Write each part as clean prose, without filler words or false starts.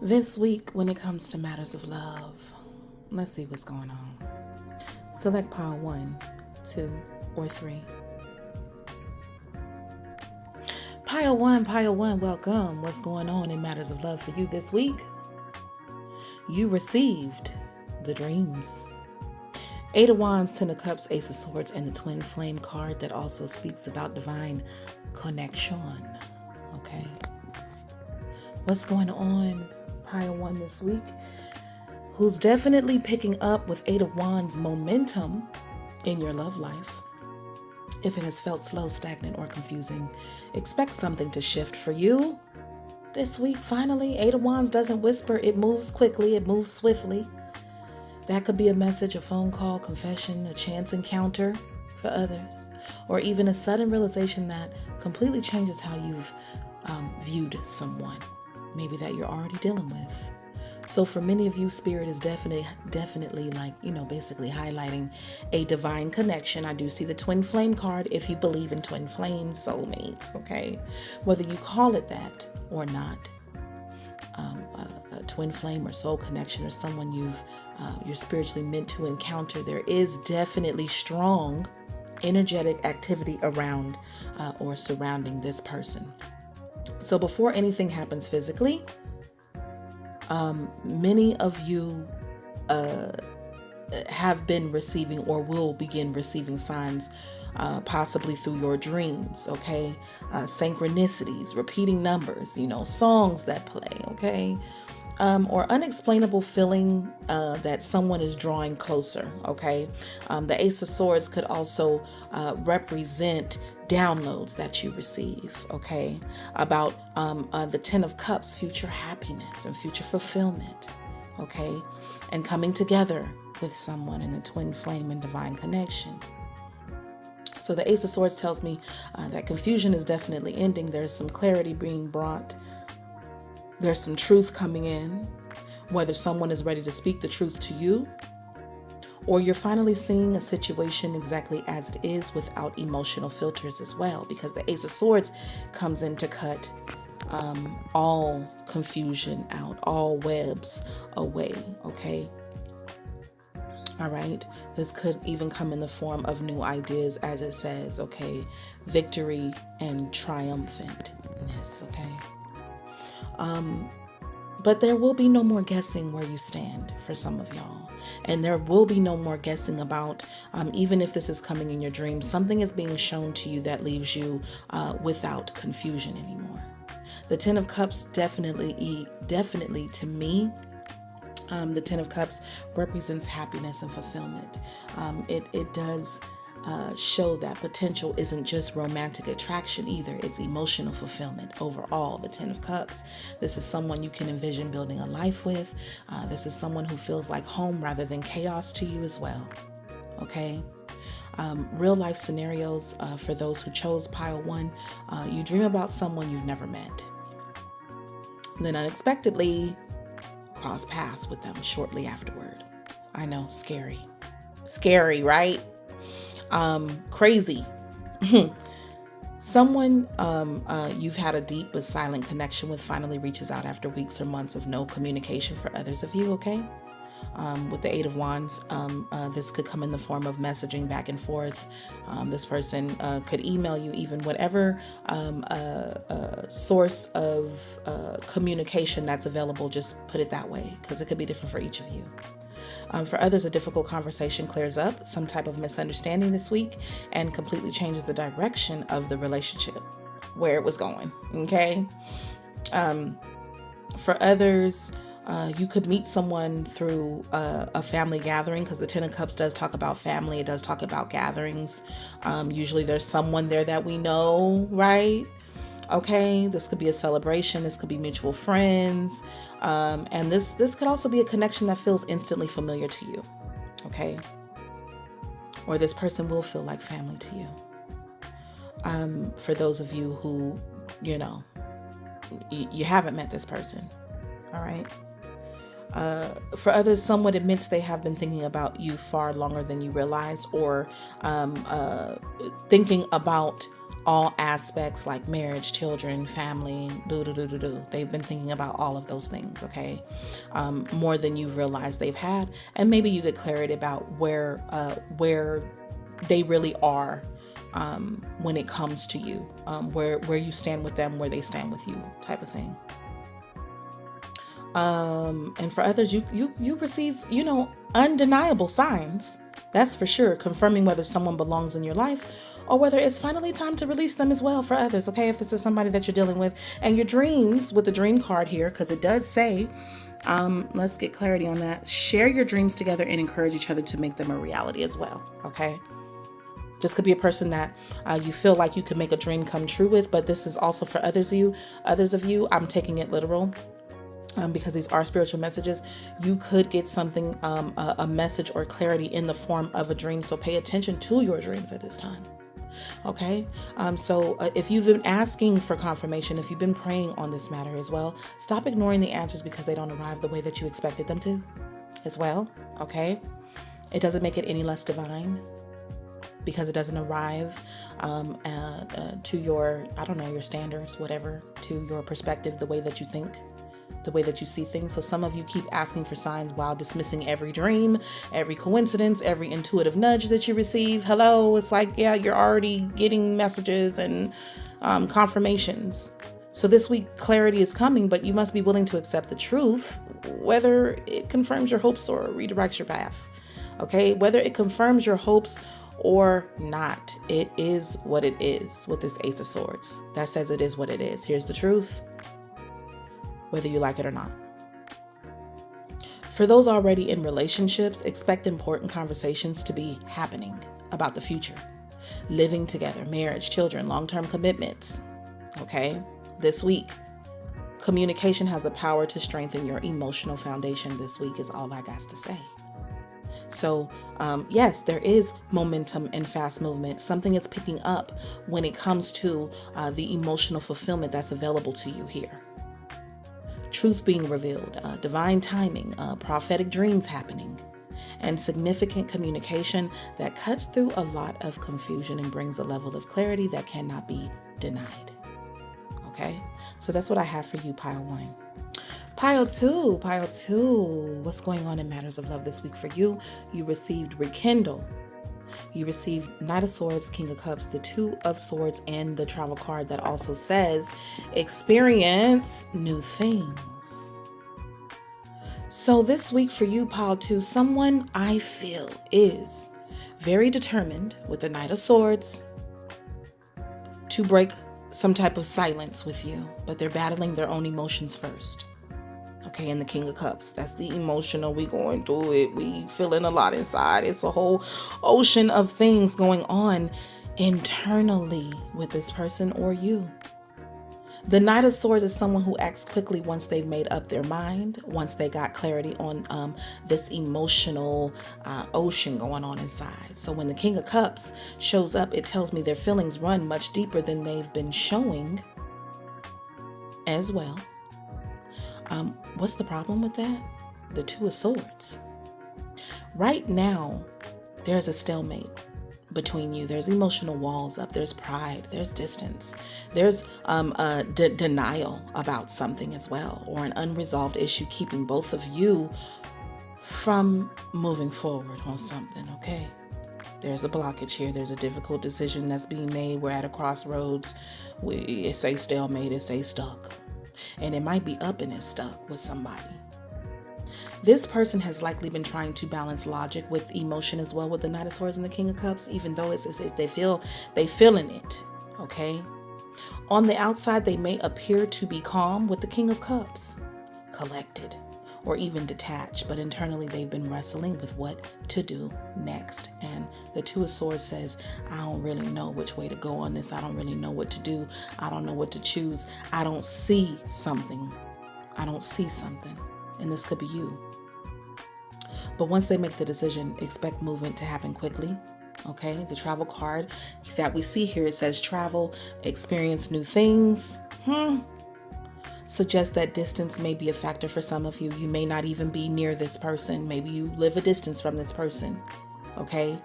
This week, when it comes to matters of love, let's see what's going on. Select pile 1, 2, or 3. Pile 1, welcome. What's going on in matters of love for you this week? You received the dreams. 8 of Wands, 10 of Cups, Ace of Swords, and the Twin Flame card that also speaks about divine connection. Okay. What's going on, pile 1 this week? Who's definitely picking up with 8 of Wands momentum in your love life. If it has felt slow, stagnant, or confusing, expect something to shift for you this week. Finally, 8 of Wands doesn't whisper. It moves quickly. It moves swiftly. That could be a message, a phone call, confession, a chance encounter for others, or even a sudden realization that completely changes how you've viewed someone, maybe that you're already dealing with. So for many of you, Spirit is definitely basically highlighting a divine connection. I do see the Twin Flame card if you believe in twin flame soulmates, okay? Whether you call it that or not, a twin flame or soul connection or someone you're spiritually meant to encounter, there is definitely strong energetic activity around or surrounding this person. So before anything happens physically, many of you have been receiving or will begin receiving signs, possibly through your dreams, okay? Synchronicities, repeating numbers, songs that play, okay? Or unexplainable feeling that someone is drawing closer, okay? The Ace of Swords could also represent downloads that you receive, okay? About the 10 of Cups, future happiness and future fulfillment, okay? And coming together with someone in a twin flame and divine connection. So the Ace of Swords tells me that confusion is definitely ending. There's some clarity being brought. There's some truth coming in, whether someone is ready to speak the truth to you, or you're finally seeing a situation exactly as it is without emotional filters as well, because the Ace of Swords comes in to cut all confusion out, all webs away, okay? All right. This could even come in the form of new ideas, as it says, okay? Victory and triumphantness, okay? But there will be no more guessing where you stand for some of y'all. And there will be no more guessing about, even if this is coming in your dreams, something is being shown to you that leaves you without confusion anymore. The 10 of Cups definitely to me, the 10 of Cups represents happiness and fulfillment. It does show that potential isn't just romantic attraction either. It's emotional fulfillment overall. The 10 of Cups. This is someone you can envision building a life with. This is someone who feels like home rather than chaos to you as well. Okay. Real life scenarios for those who chose pile 1. You dream about someone you've never met. Then unexpectedly cross paths with them shortly afterward. I know, scary. Scary, right? Crazy. Someone you've had a deep but silent connection with finally reaches out after weeks or months of no communication for others of you, okay? With the 8 of Wands, this could come in the form of messaging back and forth. This person could email you, even whatever source of communication that's available, just put it that way, because it could be different for each of you. For others, a difficult conversation clears up some type of misunderstanding this week and completely changes the direction of the relationship, where it was going, okay? For others, you could meet someone through a family gathering, because the 10 of Cups does talk about family. It does talk about gatherings. Usually there's someone there that we know, right? Okay, this could be a celebration. This could be mutual friends. And this could also be a connection that feels instantly familiar to you. Okay. Or this person will feel like family to you. For those of you who, you haven't met this person. All right. For others, someone admits they have been thinking about you far longer than you realize, or thinking about all aspects like marriage, children, family, They've been thinking about all of those things, okay? More than you realize they've had. And maybe you get clarity about where they really are when it comes to you, where you stand with them, where they stand with you, type of thing. And for others, you receive, undeniable signs. That's for sure, confirming whether someone belongs in your life or whether it's finally time to release them as well for others. Okay, if this is somebody that you're dealing with, and your dreams with the dream card here, because it does say, let's get clarity on that. Share your dreams together and encourage each other to make them a reality as well. Okay. This could be a person that you feel like you could make a dream come true with, but this is also for others of you. I'm taking it literal. Because these are spiritual messages. You could get something, a message or clarity in the form of a dream. So pay attention to your dreams at this time. Okay. So if you've been asking for confirmation, if you've been praying on this matter as well, stop ignoring the answers because they don't arrive the way that you expected them to as well. Okay. It doesn't make it any less divine because it doesn't arrive to your, your standards, whatever, to your perspective, the way that you think, the way that you see things. So some of you keep asking for signs while dismissing every dream, every coincidence, every intuitive nudge that you receive. Hello, it's like, yeah, you're already getting messages and confirmations. So this week, clarity is coming, but you must be willing to accept the truth, whether it confirms your hopes or redirects your path. Okay, whether it confirms your hopes or not, it is what it is with this Ace of Swords. That says it is what it is. Here's the truth, whether you like it or not. For those already in relationships, expect important conversations to be happening about the future, living together, marriage, children, long-term commitments. Okay, this week, communication has the power to strengthen your emotional foundation. This week is all I got to say. So, yes, there is momentum and fast movement. Something is picking up when it comes to the emotional fulfillment that's available to you here. Truth being revealed, divine timing, prophetic dreams happening, and significant communication that cuts through a lot of confusion and brings a level of clarity that cannot be denied. Okay, so that's what I have for you, Pile 1. Pile 2, what's going on in matters of love this week for you? You received Rekindle. You received Knight of Swords, King of Cups, the Two of Swords, and the Travel card that also says experience new things. So this week for you, Pile 2, someone I feel is very determined with the Knight of Swords to break some type of silence with you, but they're battling their own emotions first. Okay, and the King of Cups, that's the emotional. We going through it. We feeling a lot inside. It's a whole ocean of things going on internally with this person or you. The Knight of Swords is someone who acts quickly once they've made up their mind, once they got clarity on this emotional ocean going on inside. So when the King of Cups shows up, it tells me their feelings run much deeper than they've been showing as well. What's the problem with that? The Two of Swords. Right now, there's a stalemate between you. There's emotional walls up. There's pride. There's distance. There's denial about something as well, or an unresolved issue keeping both of you from moving forward on something, okay? There's a blockage here. There's a difficult decision that's being made. We're at a crossroads. It says stalemate. It says stuck. And it might be up and it's stuck with somebody. This person has likely been trying to balance logic with emotion as well with the Knight of Swords and the King of Cups, even though it's as if they feeling it, okay? On the outside, they may appear to be calm with the King of Cups, collected, or even detached, but internally they've been wrestling with what to do next. And the Two of Swords says, I don't really know which way to go on this. I don't really know what to do. I don't know what to choose. I don't see something. And this could be you. But once they make the decision, expect movement to happen quickly. Okay, the Travel card that we see here, it says travel, experience new things. Suggests that distance may be a factor for some of you. You may not even be near this person. Maybe you live a distance from this person. Okay.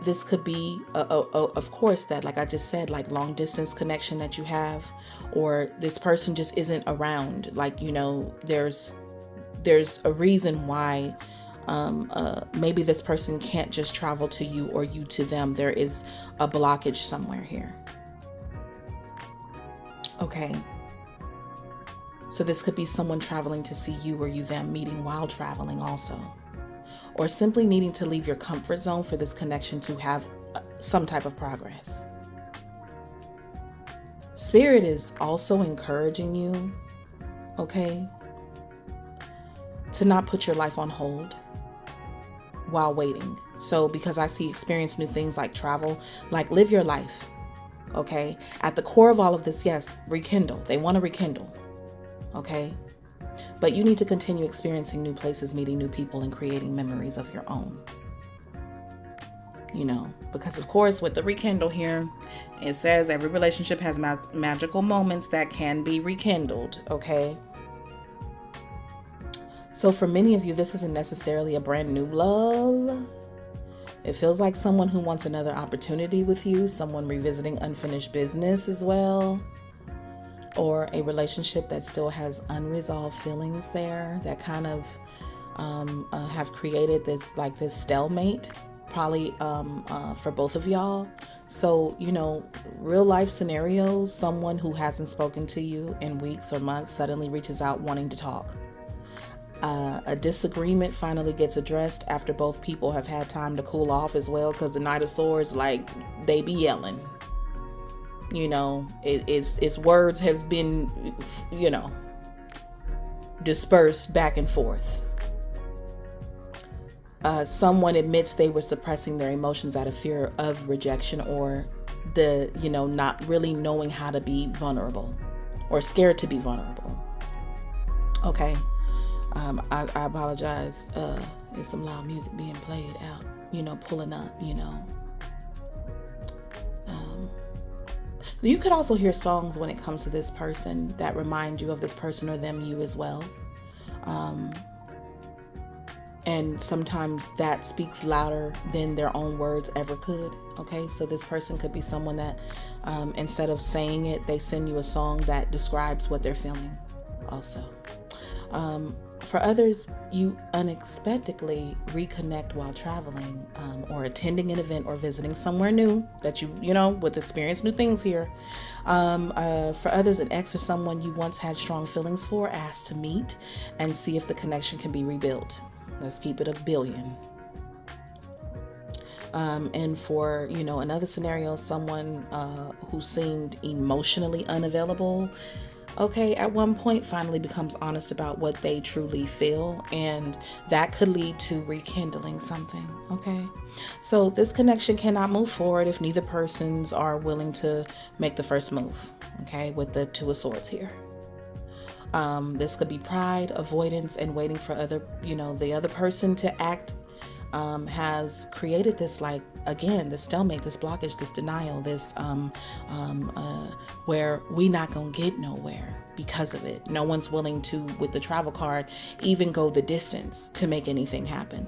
This could be, of course, that, like I just said, like long distance connection that you have, or this person just isn't around. Like, there's a reason why maybe this person can't just travel to you or you to them. There is a blockage somewhere here. Okay. So this could be someone traveling to see you or you them, meeting while traveling also. Or simply needing to leave your comfort zone for this connection to have some type of progress. Spirit is also encouraging you, okay, to not put your life on hold while waiting. So because I see experience new things like travel, like live your life, okay? At the core of all of this, yes, rekindle. They want to rekindle, okay? But you need to continue experiencing new places, meeting new people, and creating memories of your own. Because of course with the rekindle here, it says every relationship has magical moments that can be rekindled, okay? So for many of you, this isn't necessarily a brand new love. It feels like someone who wants another opportunity with you, someone revisiting unfinished business as well, or a relationship that still has unresolved feelings there that kind of have created this stalemate, probably for both of y'all. So, real life scenarios, someone who hasn't spoken to you in weeks or months suddenly reaches out wanting to talk. A disagreement finally gets addressed after both people have had time to cool off as well, because the Knight of Swords, they be yelling. Its words have been, dispersed back and forth. Someone admits they were suppressing their emotions out of fear of rejection, or not really knowing how to be vulnerable, or scared to be vulnerable. Okay. I apologize. There's some loud music being played out, pulling up, You could also hear songs when it comes to this person that remind you of this person or them, you as well. And sometimes that speaks louder than their own words ever could. Okay, so this person could be someone that instead of saying it, they send you a song that describes what they're feeling also. For others, you unexpectedly reconnect while traveling or attending an event or visiting somewhere new that with experience new things here. For others, an ex or someone you once had strong feelings for asked to meet and see if the connection can be rebuilt. Let's keep it a billion. And for, another scenario, someone who seemed emotionally unavailable, okay, at one point finally becomes honest about what they truly feel, and that could lead to rekindling something, okay? So this connection cannot move forward if neither persons are willing to make the first move, okay, with the Two of Swords here. This could be pride, avoidance, and waiting for the other person to act has created this, again, this stalemate, this blockage, this denial, this where we not gonna get nowhere because of it. No one's willing to, with the travel card, even go the distance to make anything happen.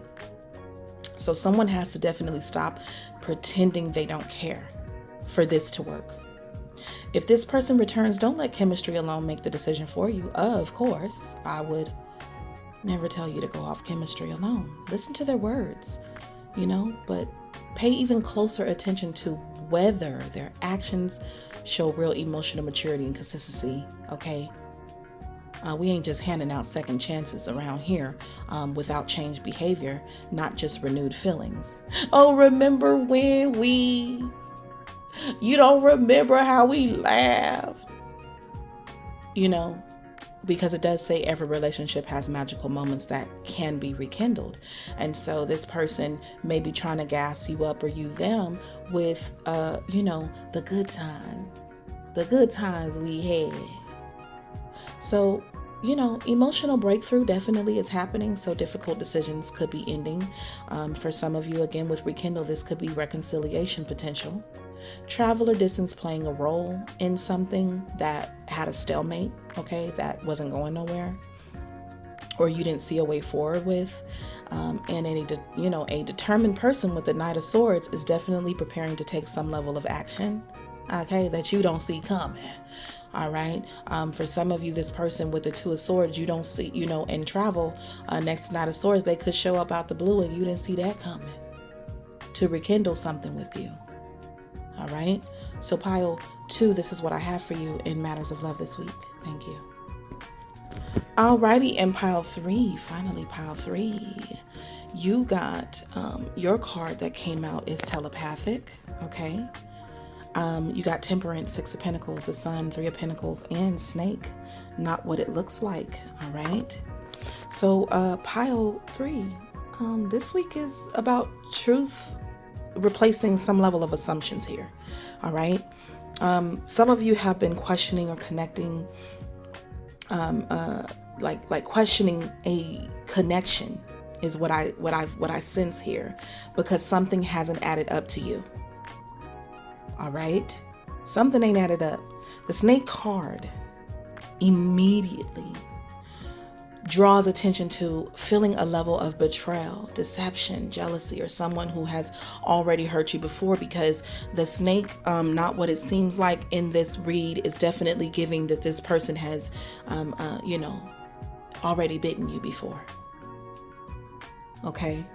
So someone has to definitely stop pretending they don't care for this to work. If this person returns, don't let chemistry alone make the decision for you. Of course, I would never tell you to go off chemistry alone. Listen to their words, but pay even closer attention to whether their actions show real emotional maturity and consistency, okay? We ain't just handing out second chances around here without changed behavior, not just renewed feelings. Oh, remember when you don't remember how we laughed, because it does say every relationship has magical moments that can be rekindled. And so this person may be trying to gas you up, or you them, with, the good times we had. So, emotional breakthrough definitely is happening. So difficult decisions could be ending. For some of you, again, with rekindle, this could be reconciliation potential. Travel or distance playing a role in something that had a stalemate, okay, that wasn't going nowhere, or you didn't see a way forward with. And a determined person with the Knight of Swords is definitely preparing to take some level of action, okay, that you don't see coming. All right. For some of you, this person with the Two of Swords, you don't see, in travel next to Knight of Swords, they could show up out the blue and you didn't see that coming to rekindle something with you. All right. So pile 2, this is what I have for you in matters of love this week. Thank you. Alrighty, and pile 3, finally pile 3. You got your card that came out is telepathic, okay? You got Temperance, 6 of Pentacles, the Sun, 3 of Pentacles, and Snake. Not what it looks like, all right? So pile 3, this week is about truth replacing some level of assumptions here, all right? Some of you have been questioning or connecting, like questioning a connection is what I sense here, because something hasn't added up to you. All right, something ain't added up. The Snake card immediately draws attention to feeling a level of betrayal, deception, jealousy, or someone who has already hurt you before, because the Snake, not what it seems like in this read, is definitely giving that this person has, already bitten you before. Okay.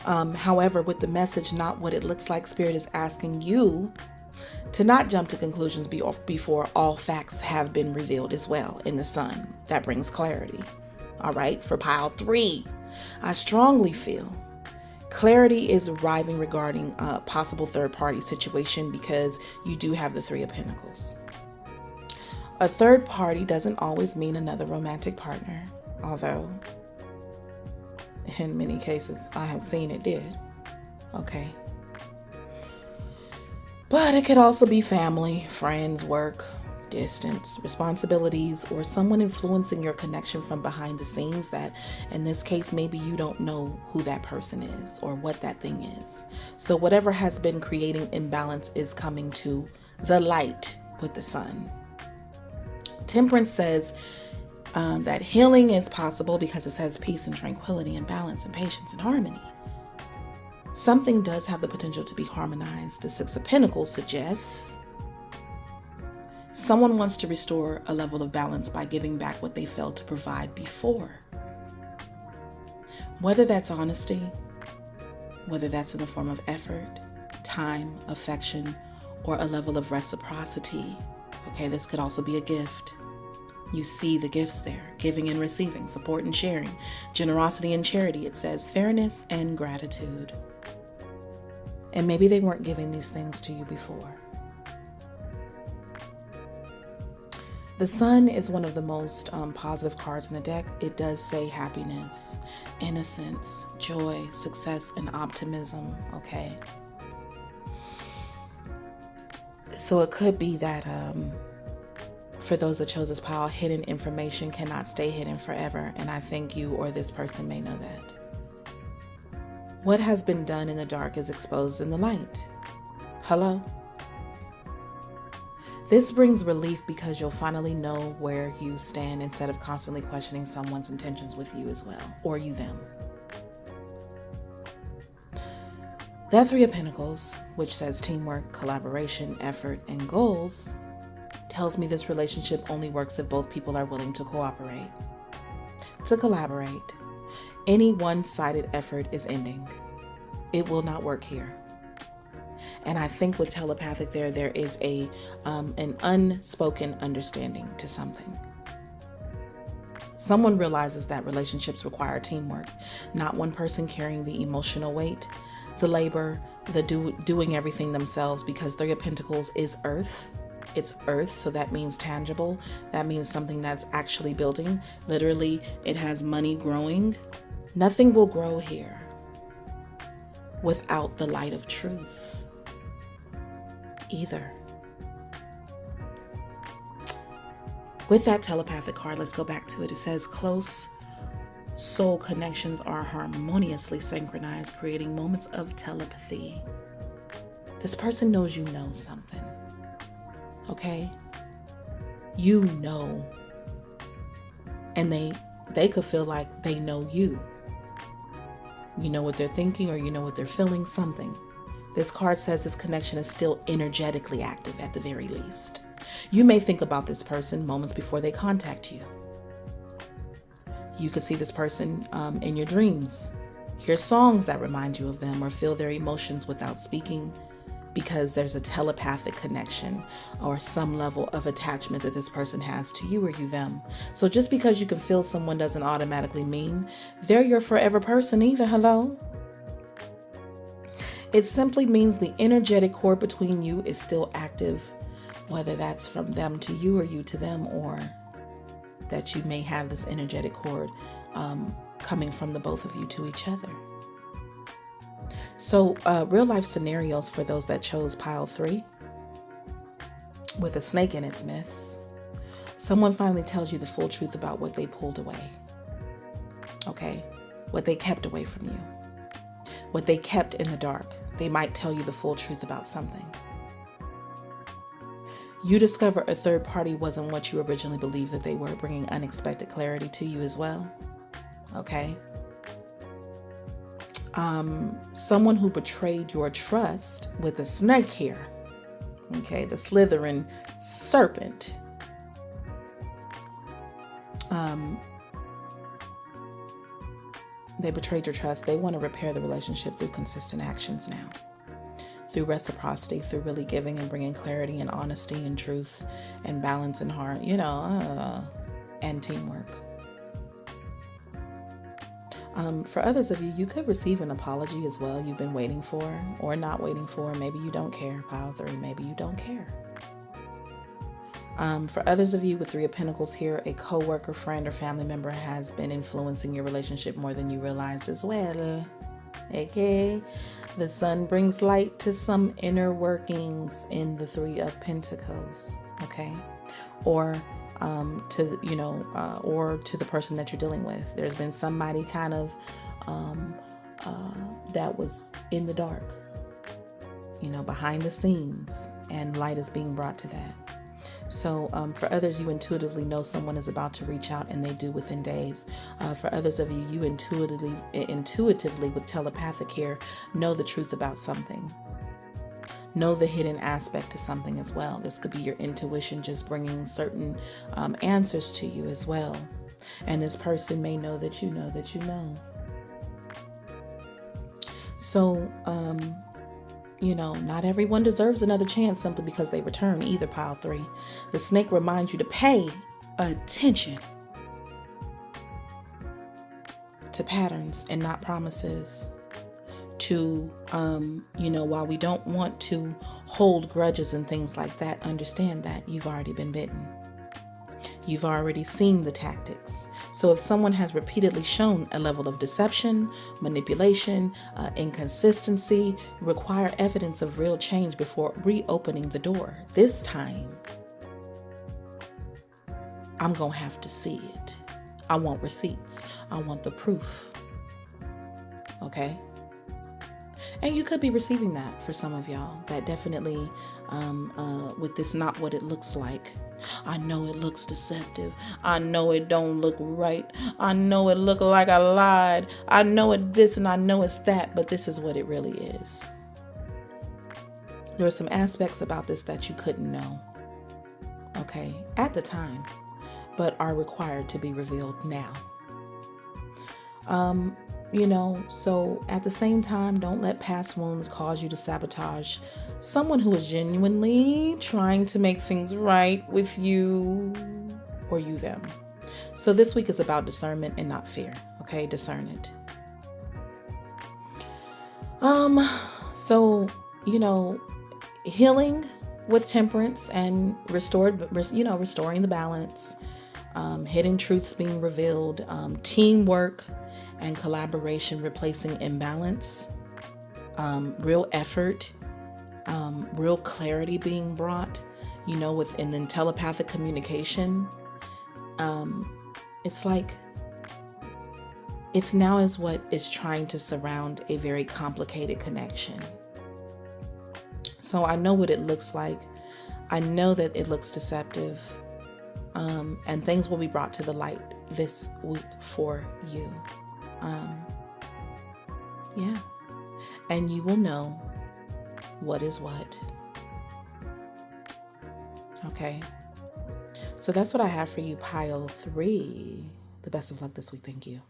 However, with the message, not what it looks like, Spirit is asking you to not jump to conclusions before all facts have been revealed as well in the Sun. That brings clarity. All right. For pile 3, I strongly feel clarity is arriving regarding a possible third-party situation, because you do have the 3 of Pentacles. A third party doesn't always mean another romantic partner, although in many cases I have seen it did. Okay. But it could also be family, friends, work, distance, responsibilities, or someone influencing your connection from behind the scenes that, in this case, maybe you don't know who that person is or what that thing is. So whatever has been creating imbalance is coming to the light with the Sun. Temperance says that healing is possible because it says peace and tranquility and balance and patience and harmony. Something does have the potential to be harmonized. The 6 of Pentacles suggests someone wants to restore a level of balance by giving back what they failed to provide before. Whether that's honesty, whether that's in the form of effort, time, affection, or a level of reciprocity. Okay, this could also be a gift. You see the gifts there, giving and receiving, support and sharing, generosity and charity. It says fairness and gratitude. And maybe they weren't giving these things to you before. The Sun is one of the most positive cards in the deck. It does say happiness, innocence, joy, success, and optimism. Okay. So it could be that for those that chose this pile, hidden information cannot stay hidden forever. And I think you or this person may know that. What has been done in the dark is exposed in the light. Hello? This brings relief because you'll finally know where you stand instead of constantly questioning someone's intentions with you as well, or you them. That 3 of Pentacles, which says teamwork, collaboration, effort, and goals, tells me this relationship only works if both people are willing to cooperate, to collaborate. Any one-sided effort is ending. It will not work here. And I think with telepathic there is an unspoken understanding to something. Someone realizes that relationships require teamwork, not one person carrying the emotional weight, the labor, the doing everything themselves, because 3 of Pentacles is earth. It's earth, so that means tangible. That means something that's actually building. Literally, it has money growing. Nothing will grow here without the light of truth either. With that telepathic card, let's go back to it. It says close soul connections are harmoniously synchronized, creating moments of telepathy. This person knows you know something. Okay? You know. And they could feel like they know you. You know what they're thinking, or you know what they're feeling, something. This card says this connection is still energetically active at the very least. You may think about this person moments before they contact you. You could see this person in your dreams, hear songs that remind you of them, or feel their emotions without speaking, because there's a telepathic connection or some level of attachment that this person has to you or you them. So just because you can feel someone doesn't automatically mean they're your forever person either. Hello? It simply means the energetic cord between you is still active, whether that's from them to you or you to them, or that you may have this energetic cord coming from the both of you to each other. So real life scenarios for those that chose pile 3 with a snake in its midst. Someone finally tells you the full truth about what they pulled away. Okay? What they kept away from you. What they kept in the dark. They might tell you the full truth about something. You discover a third party wasn't what you originally believed that they were, bringing unexpected clarity to you as well. Okay? Someone who betrayed your trust with a snake here. Okay, the slithering serpent. They betrayed your trust. They want to repair the relationship through consistent actions now. Through reciprocity, through really giving and bringing clarity and honesty and truth and balance and heart, and teamwork. For others of you, you could receive an apology as well you've been waiting for or not waiting for. Maybe you don't care. Pile 3, maybe you don't care. For others of you with 3 of Pentacles here, a coworker, friend, or family member has been influencing your relationship more than you realized as well. Okay? The sun brings light to some inner workings in the 3 of Pentacles. Okay? Or to the person that you're dealing with. There's been somebody kind of that was in the dark, behind the scenes, and light is being brought to that. So for others, you intuitively know someone is about to reach out, and they do within days. For others of you, you intuitively with telepathic here, know the truth about something. Know the hidden aspect to something as well. This could be your intuition just bringing certain answers to you as well. And this person may know that you know that you know. So, not everyone deserves another chance simply because they return either, pile 3. The snake reminds you to pay attention to patterns and not promises. To, while we don't want to hold grudges and things like that, understand that you've already been bitten. You've already seen the tactics. So if someone has repeatedly shown a level of deception, manipulation, inconsistency, require evidence of real change before reopening the door. This time, I'm going to have to see it. I want receipts. I want the proof. Okay? And you could be receiving that for some of y'all. That definitely, with this not what it looks like. I know it looks deceptive. I know it don't look right. I know it look like I lied. I know it this and I know it's that, but this is what it really is. There are some aspects about this that you couldn't know, okay, at the time, but are required to be revealed now. So at the same time, don't let past wounds cause you to sabotage someone who is genuinely trying to make things right with you or you them. So this week is about discernment and not fear. Okay, discern it. Healing with temperance and restoring the balance, hidden truths being revealed, teamwork and collaboration replacing imbalance, real effort, real clarity being brought, within the telepathic communication. It's like, it's now is what is trying to surround a very complicated connection. So I know what it looks like. I know that it looks deceptive. And things will be brought to the light this week for you. Yeah. And you will know what is what. Okay. So that's what I have for you, pile 3. The best of luck this week. Thank you.